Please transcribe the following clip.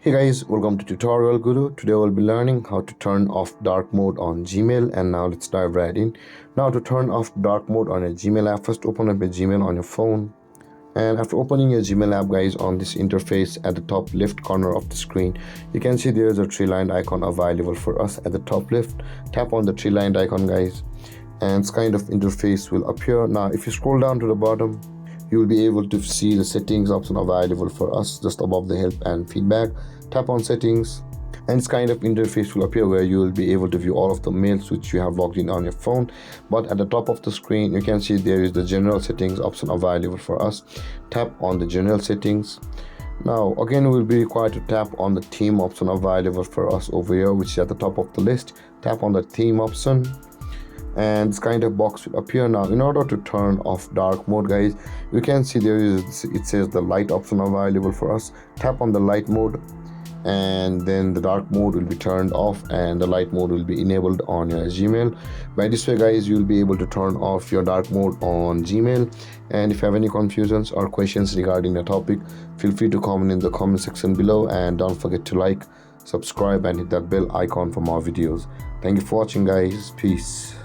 Hey guys, welcome to Tutorial Guru. Today we'll be learning how to turn off dark mode on Gmail, and now let's dive right in. Now to turn off dark mode on a Gmail app, first open up a Gmail on your phone. And after opening your Gmail app, guys, on this interface at the top left corner of the screen, you can see there is a three-lined icon available for us at the top left. Tap on the three-lined icon, guys, and this kind of interface will appear. Now if you scroll down to the bottom, you will be able to see the settings option available for us just above the help and feedback. Tap on settings and this kind of interface will appear where you will be able to view all of the mails which you have logged in on your phone. But at the top of the screen, you can see there is the general settings option available for us. Tap on the general settings. Now again, we will be required to tap on the theme option available for us over here, which is at the top of the list. Tap on the theme option and this kind of box will appear. Now in order to turn off dark mode, guys, you can see it says the light option available for us. Tap on the light mode and then the dark mode will be turned off and the light mode will be enabled on your Gmail. By this way, guys, you'll be able to turn off your dark mode on Gmail. And if you have any confusions or questions regarding the topic, feel free to comment in the comment section below, and don't forget to like, subscribe and hit that bell icon for more videos. Thank you for watching, guys. Peace.